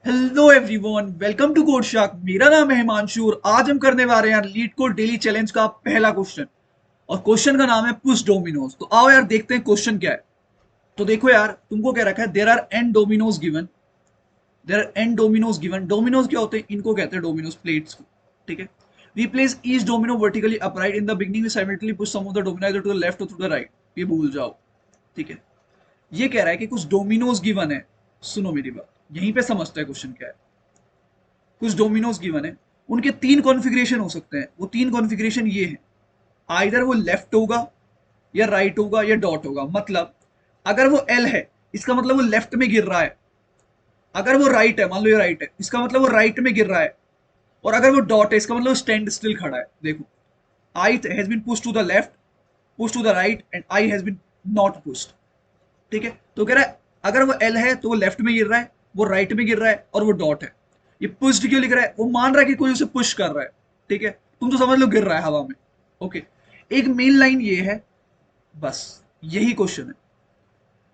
Hello everyone, welcome to code शाक। मेरा नाम है हिमांशु और आज हम करने वाले हैं लीड कोड डेली चैलेंज का पहला क्वेश्चन। और क्वेश्चन का नाम है पुश डोमिनोज। तो आओ यार देखते हैं क्वेश्चन क्या है। तो देखो यार, तुमको क्या रखा है, there are n dominoes given. There are n dominoes given. Dominoes क्या होते हैं, इनको कहते हैं डोमिनोज प्लेट्स को। ठीक है। We place each domino vertically upright in the beginning, we simultaneously push some of the domino to the left और टू द राइट। ये भूल जाओ। ठीक है। ये कह रहा है कि कुछ डोमिनोज गिवन है। सुनो मेरी बात, यहीं पे समझते हैं क्वेश्चन क्या है। कुछ डोमिनोज गिवन है, उनके तीन कॉन्फ़िगरेशन हो सकते हैं। वो तीन कॉन्फ़िगरेशन ये हैं, आइदर वो लेफ्ट होगा या राइट होगा या डॉट होगा। मतलब अगर वो एल है, इसका मतलब वो लेफ्ट में गिर रहा है। अगर वो राइट है, मान लो ये राइट है, इसका मतलब वो राइट में गिर रहा है। और अगर वो डॉट है, इसका मतलब वो स्टैंड स्टिल खड़ा है। देखो, I has been push to the left, push to the right and I has been not pushed. ठीक है। तो कह रहा है अगर वो एल है तो वो लेफ्ट में गिर रहा है, वो राइट में गिर रहा है और वो डॉट है। ये पुश्ड क्यों लिख रहा है, वो मान रहा है कि कोई उसे पुश कर रहा है। ठीक है। तुम तो समझ लो गिर रहा है हवा में। ओके। एक मेन लाइन ये है, बस यही क्वेश्चन है।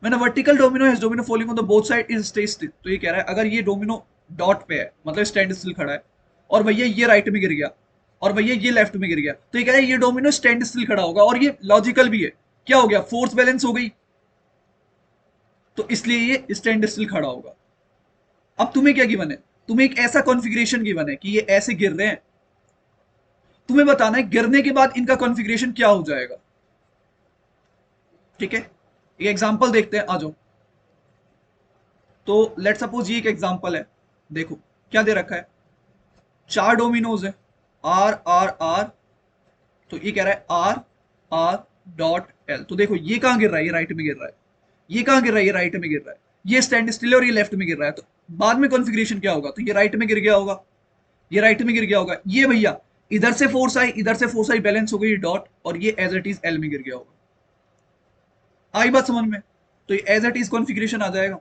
मैंने वर्टिकल डोमिनो है, domino falling on the both side is stay still. तो ये कह रहा है अगर ये डोमिनो डॉट पे है मतलब स्टैंड स्टिल खड़ा है, और भैया ये राइट में गिर गया, और भैया ये लेफ्ट में गिर गया, तो ये कह रहा है ये डोमिनो स्टैंड स्टिल खड़ा होगा। और ये लॉजिकल भी है। क्या हो गया, फोर्स बैलेंस हो गई, तो इसलिए ये स्टैंड स्टिल खड़ा होगा। अब तुम्हें क्या गिवन है, तुम्हें एक ऐसा कॉन्फ़िगरेशन गिवन है कि ये ऐसे गिर रहे हैं। तुम्हें बताना है गिरने के बाद इनका कॉन्फ़िगरेशन क्या हो जाएगा। ठीक है। एक एग्जांपल देखते हैं, आ जाओ। तो लेट सपोज ये एक एग्जांपल है। देखो क्या दे रखा है, चार डोमिनोज है, आर आर आर। तो ये कह रहा है आर आर डॉट एल। तो देखो ये कहां गिर रहा है, ये राइट में गिर रहा है। ये कहां गिर रहा है, ये राइट में गिर रहा है। ये स्टैंड स्टिल है और ये लेफ्ट में गिर रहा है। तो बाद में कॉन्फ़िगरेशन क्या होगा, तो ये राइट में गिर गया होगा, ये राइट में गिर गया होगा। ये भैया इधर से फोर्स आई, इधर से फोर्स आई, बैलेंस हो गई डॉट, और ये एज इट इज एल में गिर गया होगा। आई बात समझ में। तो ये एज इट इज कॉन्फ़िगरेशन आ जाएगा।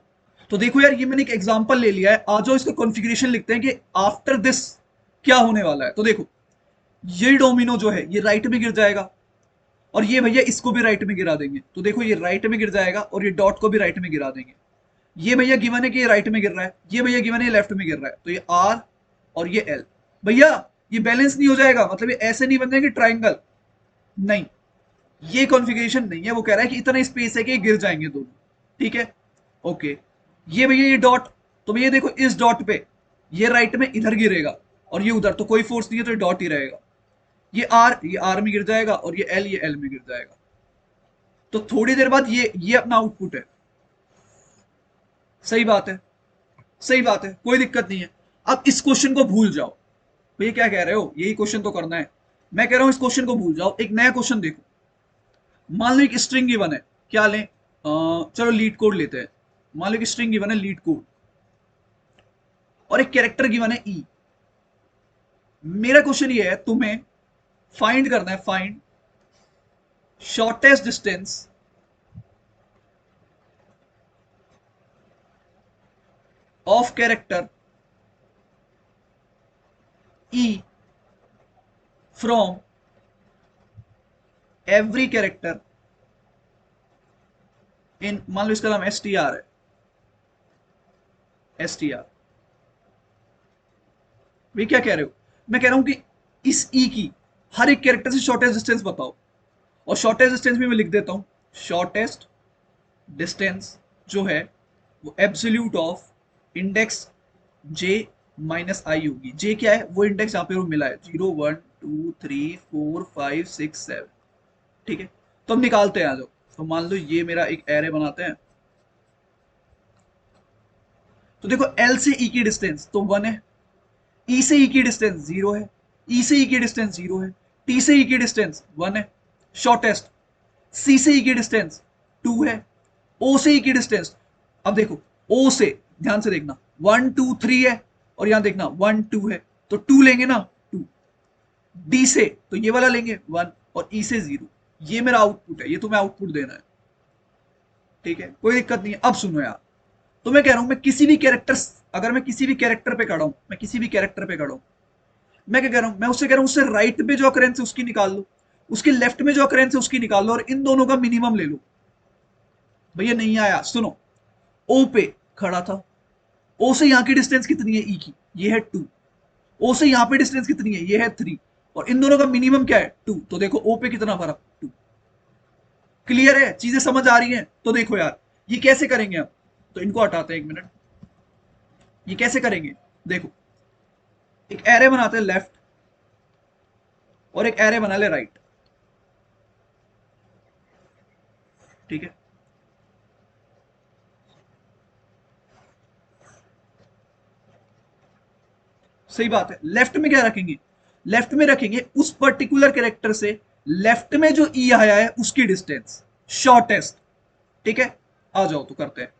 तो देखो यार, ये मैंने एक एग्जांपल ले लिया है, आ जाओ इसका कॉन्फ़िगरेशन लिखते हैं कि आफ्टर दिस क्या होने वाला है। तो देखो, ये डोमिनो जो है ये राइट में गिर जाएगा, और ये भैया इसको भी राइट में गिरा देंगे। तो देखो ये राइट में गिर जाएगा और ये डॉट को भी राइट में गिरा देंगे। ये भैया गिवन है कि ये राइट में गिर रहा है, ये भैया गिवन है ये लेफ्ट में गिर रहा है। तो ये आर और ये एल, भैया ये बैलेंस नहीं हो जाएगा। मतलब ये ऐसे नहीं बन जाएंगे ट्राइंगल, नहीं। ये कॉन्फ़िगरेशन नहीं है। वो कह रहा है कि इतना स्पेस है कि ये गिर जाएंगे दोनों। ठीक है। ओके। ये भैया ये डॉट, तो भैया देखो इस डॉट पे ये राइट में इधर गिरेगा, और ये उधर, तो कोई फोर्स नहीं है तो ये डॉट ही रहेगा। ये आर में गिर जाएगा, और ये एल में गिर जाएगा। तो थोड़ी देर बाद ये अपना आउटपुट है। सही बात है, सही बात है, कोई दिक्कत नहीं है। अब इस क्वेश्चन को भूल जाओ। भैया क्या कह रहे हो, यही क्वेश्चन तो करना है। मैं कह रहा हूं इस क्वेश्चन को भूल जाओ, एक नया क्वेश्चन देखो। मान लो एक स्ट्रिंग गिवन है, क्या लें, चलो लीड कोड लेते हैं। मान लो कि स्ट्रिंग गिवन है लीड कोड, और एक कैरेक्टर गिवन है ई। मेरा क्वेश्चन ये है, तुम्हें फाइंड करना है, find shortest distance of character E from every character in, मान लो इसका नाम एस टी आर है, एस टी आर। वे क्या कह रहे हो, मैं कह रहा हूं कि इस ई की हर एक कैरेक्टर से शॉर्टेस्ट डिस्टेंस बताओ। और शॉर्टेस्ट डिस्टेंस भी मैं लिख देता हूं। शॉर्टेस्ट डिस्टेंस जो है वो absolute of index J minus I होगी। जे क्या है, वो इंडेक्स यहाँ पे वो मिला है, 0 1 2 3 4 5 6 7। ठीक है। तो हम निकालते हैं, आ जाओ। तो मान लो ये मेरा एक एरे बनाते हैं। तो देखो एल से ई की डिस्टेंस तो 1 है, ई से ई की डिस्टेंस 0 है, ई से ई की डिस्टेंस 0 है, टी से ई की डिस्टेंस 1 है, शॉर्टेस्ट। सी से ई की डिस्टेंस 2 है, ओ से ई की डिस्टेंस, अब देखो ओ से, ध्यान से देखना, 1 2 3 है, और यहां देखना 1 2 है, तो 2 लेंगे ना, 2। डी से तो ये वाला लेंगे 1, और ई से 0। ये मेरा आउटपुट है, ये तुम्हें आउटपुट देना है। ठीक है, कोई दिक्कत नहीं है। अब सुनो यार, तो मैं कह रहा हूं मैं किसी भी कैरेक्टर, अगर मैं किसी भी कैरेक्टर पे खड़ा हूं, मैं किसी भी कैरेक्टर पे खड़ा हूं, मैं क्या कह रहा हूं, मैं उससे कह रहा हूं उससे राइट पे जो अकरेंस है उसकी निकाल लो, उसके लेफ्ट में जो अकरेंस है उसकी निकाल लो, और इन दोनों का मिनिमम ले लो। भैया नहीं आया, सुनो। ओ पे खड़ा था, ओ से यहाँ की डिस्टेंस कितनी है ई की, ये है 2। ओ से यहाँ पे डिस्टेंस कितनी है, ये है 3। और इन दोनों का मिनिमम क्या है, 2। तो देखो ओ पे कितना भरा, 2। क्लियर है, चीजें समझ आ रही हैं? तो देखो यार ये कैसे करेंगे हम, तो इनको हटाते हैं 1 मिनट। ये कैसे करेंगे, देखो एक एरे बनाते हैं लेफ्ट और एक एरे बना ले राइट। ठीक है, सही बात है। लेफ्ट में क्या रखेंगे, लेफ्ट में रखेंगे उस पर्टिकुलर कैरेक्टर से लेफ्ट में जो ई आया है उसकी डिस्टेंस, शॉर्टेस्ट। ठीक है, आ जाओ तो करते हैं।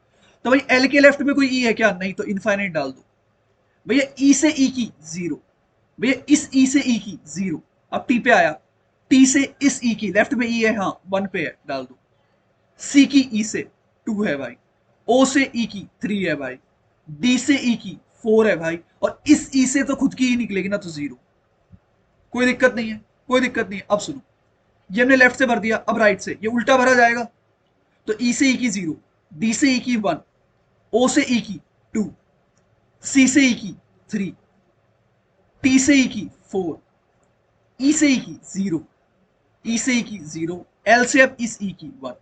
तो भाई एल के लेफ्ट में कोई ई है क्या, नहीं, तो इनफाइनाइट डाल दो। भैया ई से ई की 0, भैया इस ई से ई की 0। अब टी पे आया, टी से इस ई की, लेफ्ट में ई है, हाँ 1 पे है, डाल दो। सी की ई से 2 है भाई, ओ से ई की 3 है भाई, डी से ई की 4 है भाई, और इस ई से तो खुद की ही निकलेगी ना, तो 0। कोई दिक्कत नहीं है, कोई दिक्कत नहीं है। अब सुनो, ये हमने लेफ्ट से भर दिया, अब राइट से ये उल्टा भरा जाएगा। तो ई से ई की 0, डी से ई की 1, ओ से ई की 2, सी से ई की 3, टी से ई की 4, ई से ई की 0, ई से ई की 0, एल से अब इस ई की 1।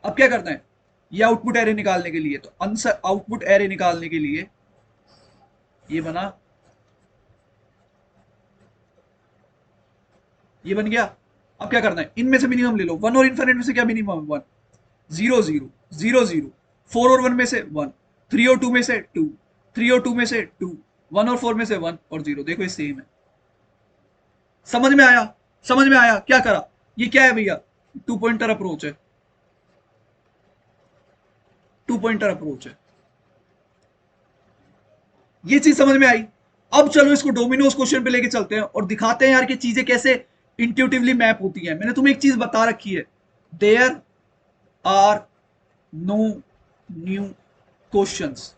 अब क्या करना है, ये आउटपुट एरे निकालने के लिए, तो आंसर आउटपुट एरे निकालने के लिए ये बना, ये बन गया। अब क्या करना है, इनमें से मिनिमम ले लो, 1 और इनफिनिट में से क्या मिनिमम है, 1। 0 0 0 0, 4 और 1 में से 1, 3 और 2 में से 2, 3 और 2 में से 2, 1 और 4 में से 1 और 0। देखो ये सेम है। समझ में आया, समझ में आया क्या करा, ये क्या है भैया, 2 पॉइंटर अप्रोच है, 2 पॉइंटर अप्रोच है। ये चीज समझ में आई। अब चलो इसको डोमिनोज क्वेश्चन पे लेके चलते हैं और दिखाते हैं यार कि चीजें कैसे इंट्यूटिवली मैप होती है। मैंने तुम्हें एक चीज बता रखी है, there are no new questions.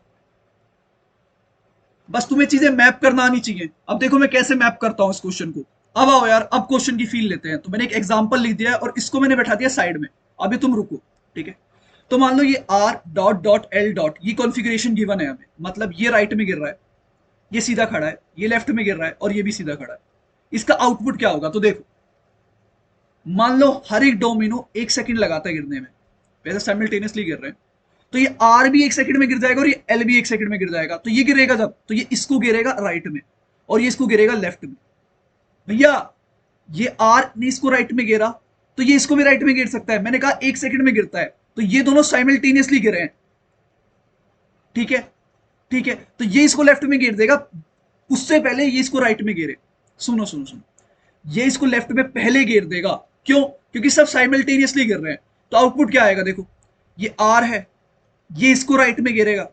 बस तुम्हें चीजें मैप करना आनी चाहिए। अब देखो मैं कैसे मैप करता हूं इस क्वेश्चन को। अब आओ यार, अब क्वेश्चन की फील लेते हैं। तो मैंने एक एग्जांपल लिख दिया है और इसको मैंने बैठा दिया साइड में। अभी तुम रुको, ठीक है। तो मान लो ये R dot dot L dot, ये कॉन्फ़िगरेशन गिवन है हमें, मतलब ये राइट में गिर रहा है, ये सीधा खड़ा है, ये लेफ्ट में गिर रहा है और ये भी सीधा खड़ा है। इसका आउटपुट क्या होगा, तो देखो मान लो हर एक डोमिनो 1 सेकंड लगाता है गिरने में, वैसे साइमल्टेनियसली गिर रहे हैं। तो ये आर भी 1 सेकंड में गिर जाएगा और ये एल भी 1 सेकंड में गिर जाएगा। तो ये गिरेगा जब, तो ये इसको गिरेगा राइट में और ये इसको गिरेगा लेफ्ट में। भैया ये आर ने इसको राइट में गिरा, तो ये इसको भी राइट में गिर सकता है। मैंने कहा 1 सेकंड में गिरता है, तो ये दोनों साइमल्टेनियसली गिरे हैं। ठीक है, ठीक है, तो ये इसको लेफ्ट में गिर देगा, उससे पहले ये इसको राइट में गिरे। सुनो सुनो सुनो, ये इसको लेफ्ट में पहले गिर देगा। क्यों, क्योंकि सब साइमल्टेनियसली गिर रहे हैं। तो आउटपुट क्या आएगा, देखो ये आर है, ये इसको राइट में गिरेगा,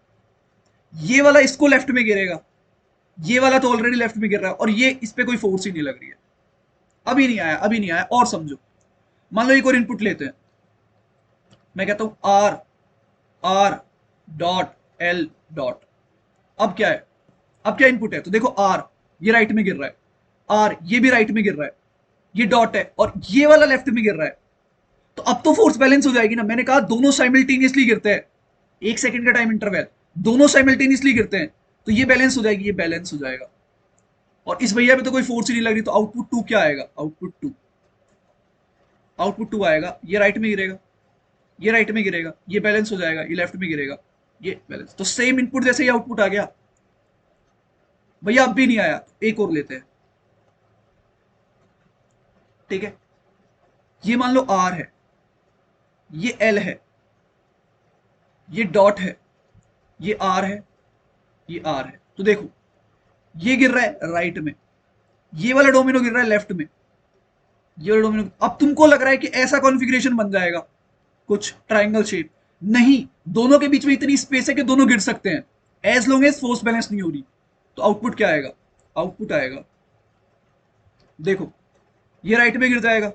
ये वाला इसको लेफ्ट में गिरेगा, ये वाला तो ऑलरेडी लेफ्ट में गिर रहा है और ये इस पे कोई फोर्स ही नहीं लग रही है। अभी नहीं आया, अभी नहीं आया, और समझो। मान लो एक और इनपुट लेते हैं, मैं कहता हूं R R dot L dot. अब क्या है, अब क्या इनपुट है, तो देखो आर ये राइट में गिर रहा है, आर ये भी राइट में गिर रहा है, ये डॉट है और ये वाला लेफ्ट में गिर रहा है। तो अब तो फोर्स बैलेंस हो जाएगी ना। मैंने कहा दोनों साइमल्टेनियसली गिरते हैं, 1 सेकंड का टाइम इंटरवल, दोनों साइमल्टेनियसली गिरते हैं, तो ये बैलेंस हो जाएगी, ये बैलेंस हो जाएगा। और इस भैया में तो कोई फोर्स ही नहीं लग रही, तो आउटपुट 2 क्या आएगा, आउटपुट 2, आउटपुट 2 आएगा। ये राइट में गिरेगा, ये राइट में गिरेगा, ये बैलेंस हो जाएगा, ये लेफ्ट में गिरेगा, ये बैलेंस। तो सेम इनपुट जैसे ही आउटपुट आ गया। भैया अब भी नहीं आया, तो एक और लेते हैं। ठीक है, ये मान लो आर है, ये एल है, ये डॉट है, ये आर है, ये आर है। तो देखो ये गिर रहा है राइट में, ये वाला डोमिनो गिर रहा है लेफ्ट में, ये वाला डोमिनो। अब तुमको लग रहा है कि ऐसा कॉन्फ़िगरेशन बन जाएगा कुछ ट्राइंगल शेप, नहीं, दोनों के बीच में इतनी स्पेस है कि दोनों गिर सकते हैं, as long as force balance नहीं हो रही। तो आउटपुट क्या आएगा, आउटपुट आएगा, देखो ये राइट में गिर जाएगा,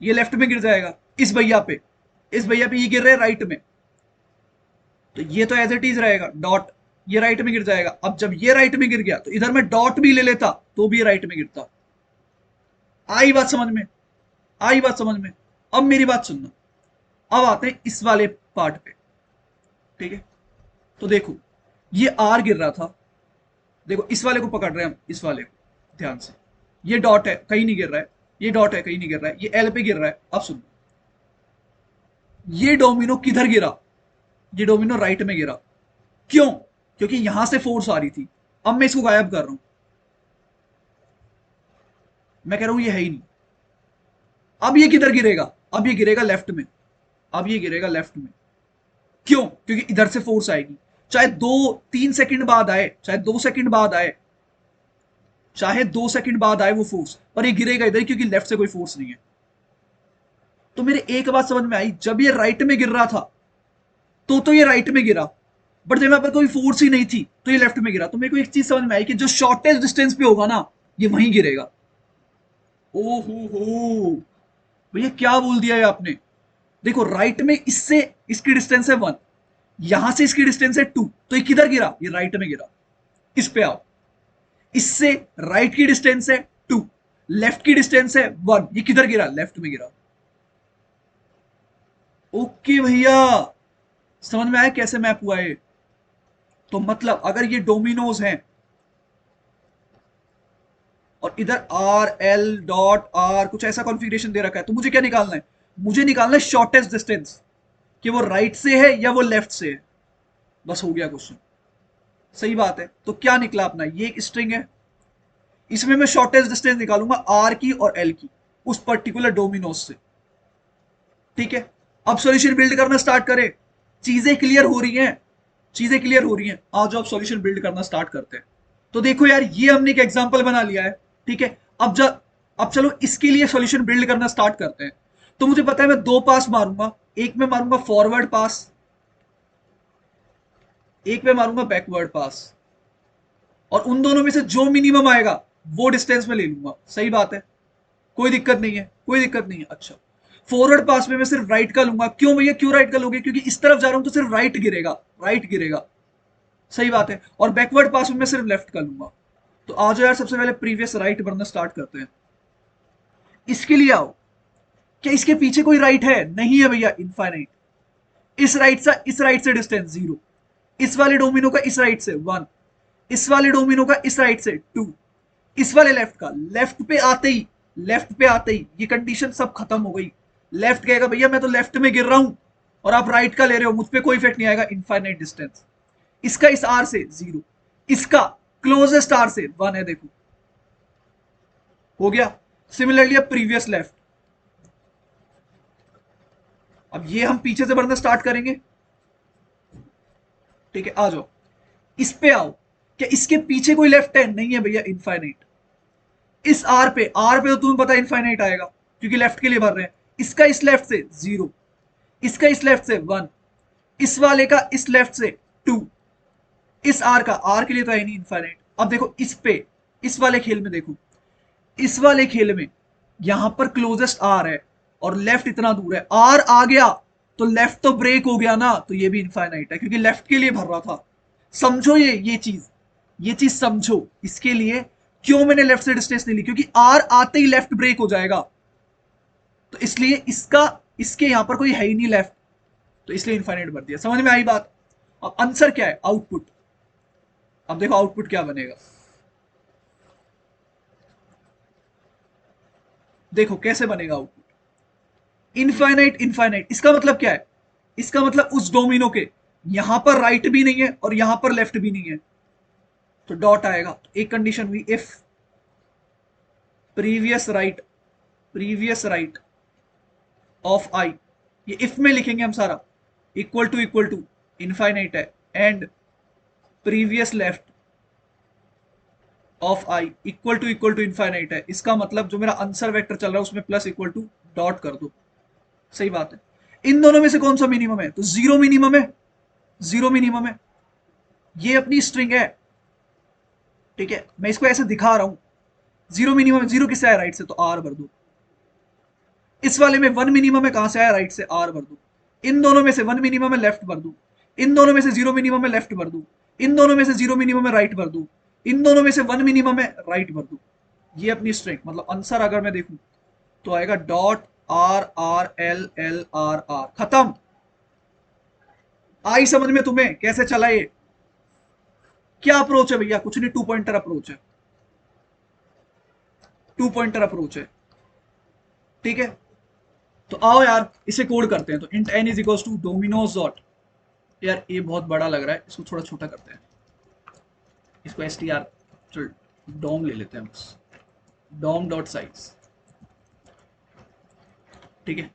ये लेफ्ट में गिर जाएगा, इस भैया पे, इस भैया पे ये गिर रहे हैं राइट में, तो ये तो एज इट इज रहेगा डॉट, ये राइट में गिर जाएगा। अब जब ये राइट में गिर गया तो इधर मैं डॉट भी ले लेता तो भी राइट में गिरता। आई बात समझ में, आई बात समझ में। अब मेरी बात सुनना, अब आते हैं इस वाले पार्ट पे। ठीक है, तो देखो ये आर गिर रहा था, देखो इस वाले को पकड़ रहे हैं हम, इस वाले को ध्यान से, ये डॉट है कहीं नहीं गिर रहा है, ये डॉट है कहीं नहीं गिर रहा है, ये एल पे गिर रहा है। अब सुनो, ये डोमिनो किधर गिरा, ये डोमिनो राइट में गिरा। क्यों? क्योंकि यहां से फोर्स आ रही थी। अब मैं इसको गायब कर रहा हूं, मैं कह रहा हूं ये है ही नहीं। अब ये किधर गिरेगा, अब ये गिरेगा लेफ्ट में, अब ये गिरेगा लेफ्ट में। क्यों? क्योंकि इधर से फोर्स आएगी, चाहे 2-3 सेकंड बाद आए, चाहे 2 सेकंड बाद आए, चाहे 2 सेकंड बाद आए वो फोर्स, पर ये गिरेगा इधर क्योंकि लेफ्ट से कोई फोर्स नहीं है। तो मेरे एक बात समझ में आई, जब ये राइट में गिर रहा था तो ये राइट में गिरा, बट जब यहाँ पर कोई फोर्स ही नहीं थी तो ये लेफ्ट में गिरा। तो मेरे को एक चीज समझ में आई कि जो शॉर्टेस्ट डिस्टेंस पे होगा ना, ये वहीं गिरेगा। ओहो, भैया क्या बोल दिया है आपने। देखो राइट में इससे इसकी डिस्टेंस है 1, यहां से इसकी डिस्टेंस है 2, तो ये किधर गिरा, ये राइट में गिरा। इस पे आओ, इससे राइट की डिस्टेंस है 2, लेफ्ट की डिस्टेंस है 1, ये किधर गिरा, लेफ्ट में गिरा। ओके भैया, समझ में आया कैसे मैप हुआ है। तो मतलब अगर ये डोमिनोज हैं और इधर आर एल डॉट आर कुछ ऐसा कॉन्फ़िगरेशन दे रखा है, तो मुझे क्या निकालना है, मुझे निकालना है शॉर्टेस्ट डिस्टेंस, कि वो राइट से है या वो लेफ्ट से है। बस हो गया क्वेश्चन। सही बात है। तो क्या निकला अपना, ये एक स्ट्रिंग है, इसमें मैं शॉर्टेस्ट डिस्टेंस निकालूंगा आर की और एल की, उस पर्टिकुलर डोमिनोज से। ठीक है, अब सॉल्यूशन बिल्ड करना स्टार्ट करें। चीजें क्लियर हो रही हैं, चीजें क्लियर हो रही हैं, आज अब सॉल्यूशन बिल्ड करना स्टार्ट करते हैं। तो देखो यार, ये हमने एक एग्जांपल बना लिया है। ठीक है, अब चलो इसके लिए सॉल्यूशन बिल्ड करना स्टार्ट करते हैं। तो मुझे पता है मैं दो पास मारूंगा, एक में मारूंगा फॉरवर्ड पास, एक में मारूंगा बैकवर्ड पास, और उन दोनों में से जो मिनिमम आएगा वो डिस्टेंस में ले लूंगा। सही बात है, कोई दिक्कत नहीं है, कोई दिक्कत नहीं है। अच्छा, फॉरवर्ड पास में मैं सिर्फ राइट का लूंगा। क्यों भैया, क्यों राइट का लोगे, क्योंकि इस तरफ जा रहा हूं तो सिर्फ राइट गिरेगा, राइट गिरेगा। सही बात है। और बैकवर्ड पास में मैं सिर्फ लेफ्ट का लूंगा। तो आ जाओ यार, सबसे पहले प्रीवियस राइट बनना स्टार्ट करते हैं। इसके लिए आओ, क्या इसके पीछे कोई राइट है, नहीं है भैया, इनफाइनाइट। इस राइट से डिस्टेंस 0, इस वाले डोमिनो का इस राइट से 1, इस वाले डोमिनो का इस राइट से 2, इस वाले लेफ्ट का, लेफ्ट पे आते ही, लेफ्ट पे आते ही ये कंडीशन सब खत्म हो गई। लेफ्ट कहेगा भैया मैं तो लेफ्ट में गिर रहा हूं और आप राइट का ले रहे हो, मुझ पे कोई इफेक्ट नहीं आएगा, इनफाइनाइट डिस्टेंस। इसका इस आर से 0, इसका क्लोजेस्ट आर से 1 है, देखो हो गया। सिमिलरली अब प्रीवियस लेफ्ट, अब ये हम पीछे से बढ़ना स्टार्ट करेंगे। ठीक है, आ जाओ, इस पे आओ, क्या इसके पीछे कोई लेफ्ट है, नहीं है भैया, इनफाइनाइट। इस आर पे तो तुम्हें पता है इनफाइनाइट आएगा, क्योंकि लेफ्ट के लिए भर रहे हैं। इसका इस लेफ्ट से 0, इसका इस लेफ्ट से 1, इस वाले का इस लेफ्ट से 2, इस आर के लिए तो है नहीं इनफाइनाइट। अब देखो इस पे, इस वाले खेल में देखो, इस वाले खेल में यहां पर क्लोजेस्ट आर है और लेफ्ट इतना दूर है, आर आ गया तो लेफ्ट तो ब्रेक हो गया ना, तो ये भी इनफाइनाइट है क्योंकि लेफ्ट के लिए भर रहा था। समझो ये चीज समझो। इसके लिए क्यों मैंने लेफ्ट से डिस्टेंस नहीं ली, क्योंकि आर आते ही लेफ्ट ब्रेक हो जाएगा, तो इसलिए इसका, इसके यहां पर कोई है ही नहीं लेफ्ट, तो इसलिए इनफाइनाइट भर दिया। समझ में आई बात। अब आंसर क्या है, आउटपुट। अब देखो आउटपुट क्या बनेगा, देखो कैसे बनेगा आउटपुट। इनफाइनाइट इनफाइनाइट, इसका मतलब क्या है, इसका मतलब उस डोमिनो के यहां पर राइट भी नहीं है और यहां पर लेफ्ट भी नहीं है, तो डॉट आएगा। तो एक कंडीशन हुई, if previous right, previous right of I, ये इफ में लिखेंगे हम सारा, इक्वल टू इनफाइनाइट है, and previous left of I equal to infinite है। इसका मतलब जो मेरा आंसर वेक्टर चल रहा है उसमें प्लस इक्वल टू डॉट कर दो। सही बात है। इन दोनों में से कौन सा मिनिमम है, तो 0 मिनिमम है, 0 मिनिमम है। ये अपनी स्ट्रिंग है। ठीक है, मैं इसको ऐसे दिखा रहा हूं, 0 मिनिमम है। 0 किससे आया, राइट से, तो आर भर दो। इस वाले में 1 मिनिमम है, कहां से आया, राइट से, आर भर दो। इन दोनों में से 1 मिनिमम है, लेफ्ट भर दो। इन दोनों में से 0 मिनिमम है, लेफ्ट भर दो। इन दोनों में से 0 मिनिमम है, राइट भर दो। इन दोनों में से 1 मिनिमम है, राइट भर दो। ये अपनी स्ट्रिंग, मतलब आंसर अगर मैं देखूं तो आएगा dot R R L L R R, खत्म। आई समझ में तुम्हें कैसे चला ये। क्या अप्रोच है भैया? कुछ नहीं, टू पॉइंटर अप्रोच है, टू पॉइंटर अप्रोच है। ठीक है, तो आओ यार इसे कोड करते हैं। तो int n is equal to dominoes dot, यार ये बहुत बड़ा लग रहा है, इसको थोड़ा छोटा करते हैं, इसको एस टी आर, चल डोम ले लेते हैं बस, डोम डॉट साइज। ठीक है,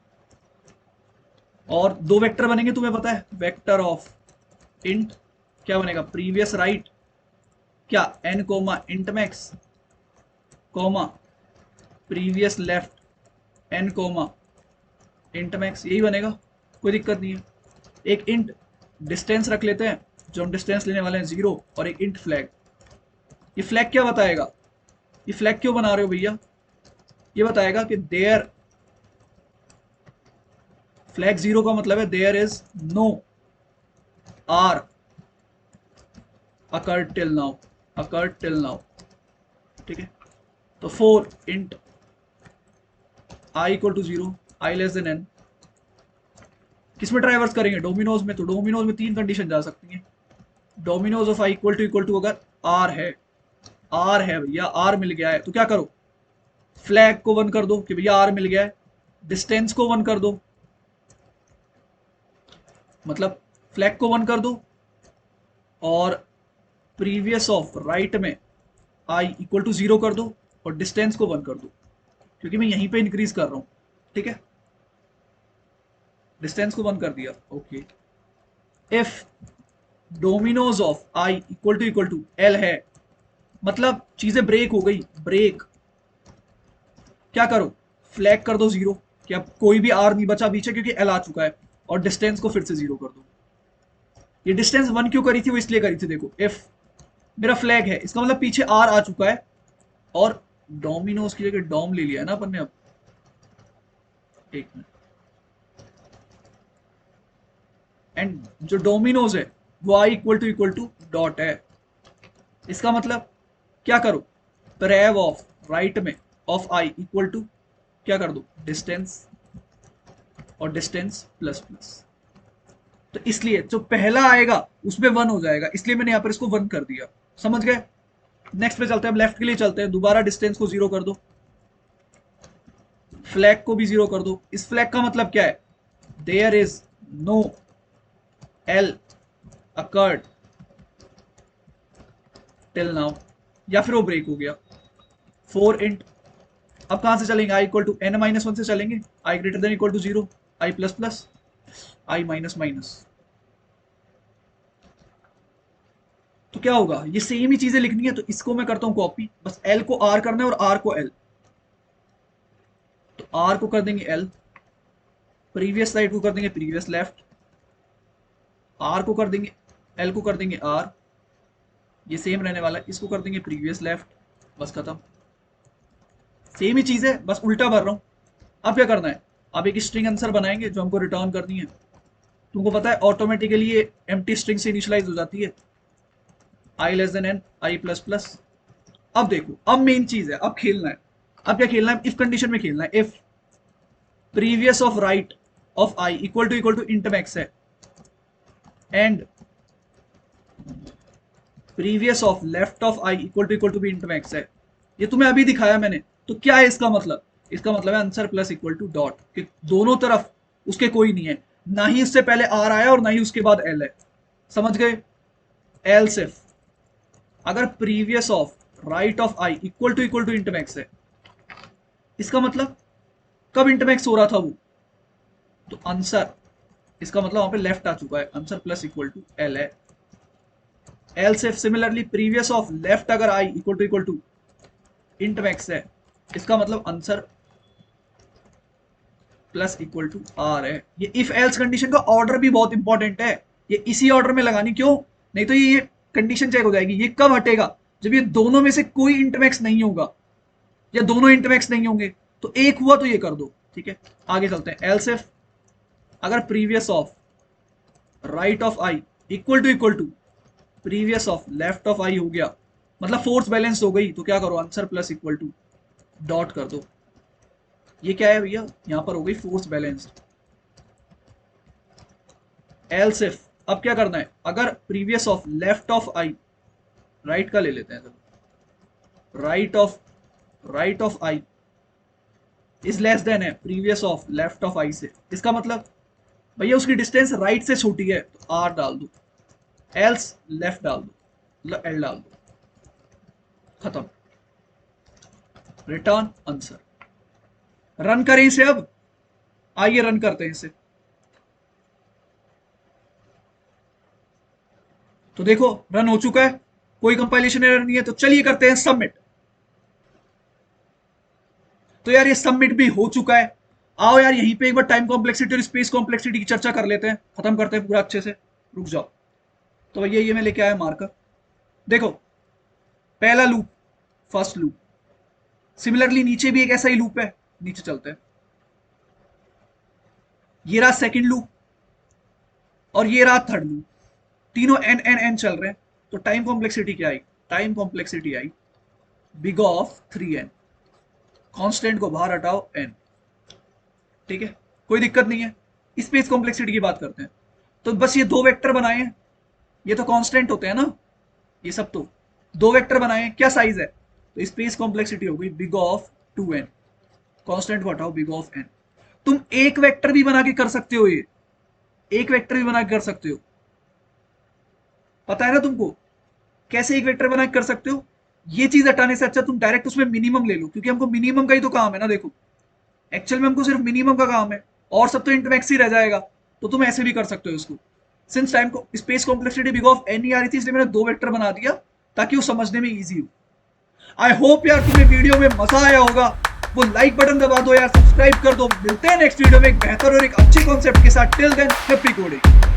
और दो वेक्टर बनेंगे तुम्हें पता है, वेक्टर ऑफ इंट क्या बनेगा, प्रीवियस राइट क्या n comma int max comma previous left n comma int max, यही बनेगा, कोई दिक्कत नहीं है। एक इंट डिस्टेंस रख लेते हैं, जो हम डिस्टेंस लेने वाले हैं 0, और एक इंट फ्लैग। ये फ्लैग क्या बताएगा, ये फ्लैग क्यों बना रहे हो भैया, ये बताएगा कि देयर, फ्लैग 0 का मतलब है there is no R occurred till now, occurred till now. ठीक है, तो for int i equal to 0, i less than n, किसमें ट्राइवर्स करेंगे, डोमिनोज में। तो डोमिनोज में तीन कंडीशन जा सकती हैं, dominoes of I equal to अगर आर है, आर है भैया, आर मिल गया है तो क्या करो, फ्लैग को वन कर दो कि भैया आर मिल गया है, डिस्टेंस को वन कर दो, मतलब फ्लैग को वन कर दो, और प्रीवियस ऑफ राइट में आई इक्वल टू 0 कर दो, और डिस्टेंस को वन कर दो, क्योंकि मैं यहीं पे इंक्रीज कर रहा हूं। ठीक है, डिस्टेंस को वन कर दिया। Okay, if dominoes of I equal to L है, मतलब चीजें ब्रेक हो गई, ब्रेक, क्या करो, फ्लैग कर दो 0 कि अब कोई भी आर नहीं बचा पीछे क्योंकि एल आ चुका है, और डिस्टेंस को फिर से 0 कर दो। ये डिस्टेंस 1 क्यों करी थी, वो इसलिए करी थी, देखो इफ मेरा फ्लैग है, इसका मतलब पीछे आर आ चुका है, और डोमिनोज की जगह डॉम ले लिया है ना अपन ने अब, एक मिनट, एंड जो डोमिनोज है वो आई इक्वल टू डॉट है, इसका मतलब क्या करो, प्रेव ऑफ राइट में ऑफ आई इक्वल टू क्या कर दो, डिस्टेंस, और डिस्टेंस प्लस प्लस। तो इसलिए जो पहला आएगा उसमें 1 हो जाएगा, इसलिए मैंने यहां पर इसको 1 कर दिया। समझ गए? नेक्स्ट पे चलते हैं, लेफ्ट के लिए चलते हैं, दोबारा डिस्टेंस को 0 कर दो, फ्लैग को भी 0 कर दो। इस फ्लैग का मतलब क्या है, there is no L occurred till now, या फिर वो ब्रेक हो गया। फोर इंट, अब कहां से चलेंगे, I equal to N minus 1 से चलेंगे, I greater than equal to 0, I plus plus, I minus minus. तो क्या होगा, ये सेम ही चीजें लिखनी है, तो इसको मैं करता हूं कॉपी, बस एल को आर करना है और आर को एल। तो आर को कर देंगे एल, प्रीवियस साइड को कर देंगे प्रीवियस लेफ्ट, आर को कर देंगे, एल को कर देंगे आर, ये सेम रहने वाला है, इसको कर देंगे प्रीवियस लेफ्ट, बस खत्म। सेम ही चीज है, बस उल्टा भर रहा हूं। अब क्या करना है, अब एक स्ट्रिंग आंसर बनाएंगे जो हमको रिटर्न करनी है। तुमको पता है ऑटोमेटिकली ये एम्प्टी स्ट्रिंग से इनिशियलाइज हो जाती है, आई लेस देन एन, आई प्लस प्लस। अब देखो, अब मेन चीज है, अब खेलना है। अब क्या खेलना है, इफ कंडीशन में खेलना है। If previous of right of I equal to int max है, and previous of left of I equal to भी इंट मैक्स है, ये तुम्हें अभी दिखाया मैंने। तो क्या है इसका मतलब, इसका मतलब है answer plus equal to dot, कि दोनों तरफ उसके कोई नहीं है, ना ही उससे पहले आर आया और ना ही उसके बाद एल है। समझ गए? एल सिर्फ अगर previous of right of I equal to int max है, इसका मतलब कब इंट मैक्स हो रहा था वो, तो आंसर, इसका मतलब वहां पे लेफ्ट आ चुका है, answer plus equal to L है। एल सिर्फ सिमिलरली प्रीवियस ऑफ लेफ्ट अगर i equal to int max है, इसका मतलब answer plus equal to R है। ये इफ एल्स कंडीशन का ऑर्डर भी बहुत इंपॉर्टेंट है, ये इसी ऑर्डर में लगानी, क्यों, नहीं तो ये कंडीशन चेक हो जाएगी। ये कब हटेगा, जब ये दोनों में से कोई इंटरमैक्स नहीं होगा, या दोनों इंटरमैक्स नहीं होंगे, तो एक हुआ तो ये कर दो। ठीक है, आगे चलते हैं। एल्स इफ अगर previous of right of I equal to previous of left of I हो गया, मतलब फोर्स बैलेंस हो गई, तो क्या करो, answer plus equal to dot कर दो। ये क्या है भैया, यहां पर हो गई फोर्स बैलेंस्ड। एल्स इफ अब क्या करना है, अगर previous of left of I right का ले लेते हैं, चलो right of I is less than है प्रीवियस ऑफ लेफ्ट ऑफ आई से। इसका मतलब भैया उसकी डिस्टेंस राइट से छोटी है तो आर डाल दो, एल्स लेफ्ट डाल दो, एल डाल दो, खत्म, रिटर्न आंसर। रन करें इसे अब, आइए रन करते हैं इसे। तो देखो रन हो चुका है, कोई कंपाइलेशन एरर नहीं है, तो चलिए करते हैं सबमिट। तो यार ये सबमिट भी हो चुका है। आओ यार यहीं पे एक बार टाइम कॉम्प्लेक्सिटी और स्पेस कॉम्प्लेक्सिटी की चर्चा कर लेते हैं, खत्म करते हैं पूरा अच्छे से। रुक जाओ, तो भैया ये मैं लेके आया मार्कर। देखो पहला लूप, फर्स्ट लूप, सिमिलरली नीचे भी एक ऐसा ही लूप है, नीचे चलते हैं। ये रहा सेकंड लूप और ये रहा थर्ड लूप, तीनों एन एन एन चल रहे हैं। तो टाइम कॉम्प्लेक्सिटी क्या आई? टाइम कॉम्प्लेक्सिटी आई बिग ऑफ 3n, कांस्टेंट को बाहर हटाओ n, ठीक है, कोई दिक्कत नहीं है। स्पेस कॉम्प्लेक्सिटी की बात करते हैं। तो बस ये दो वेक्टर बनाए हैं, ये तो कांस्टेंट होते हैं ना, ये सब तो दो वेक्टर बनाए हैं, क्या साइज है? तो स्पेस कॉम्प्लेक्सिटी हो गई बिग ऑफ 2n, कांस्टेंट को हटाओ बिग ऑफ n। तुम एक वेक्टर भी बना के कर सकते हो, ये एक वेक्टर भी बना के कर सकते हो, पता है ना तुमको कैसे एक वेक्टर बना के कर सकते हो। ये चीज हटाने से अच्छा तुम डायरेक्ट उसमें मिनिमम ले लो, क्योंकि हमको मिनिमम का ही तो काम है ना। देखो एक्चुअल में हमको सिर्फ मिनिमम का काम है और सब तो इंटरमैक्स ही रह जाएगा। तो तुम ऐसे भी कर सकते हो इसको। सिंस टाइम को space complexity big of n ही आ रही थी, इसलिए मैंने दो वेक्टर बना दिया ताकि वो समझने में इजी हो। आई होप यार तुम्हें वीडियो में मजा आया होगा। वो लाइक बटन दबा दो यार, सब्सक्राइब कर दो। मिलते हैं नेक्स्ट वीडियो में एक बेहतर और एक अच्छे कॉन्सेप्ट के साथ। Till than happy coding.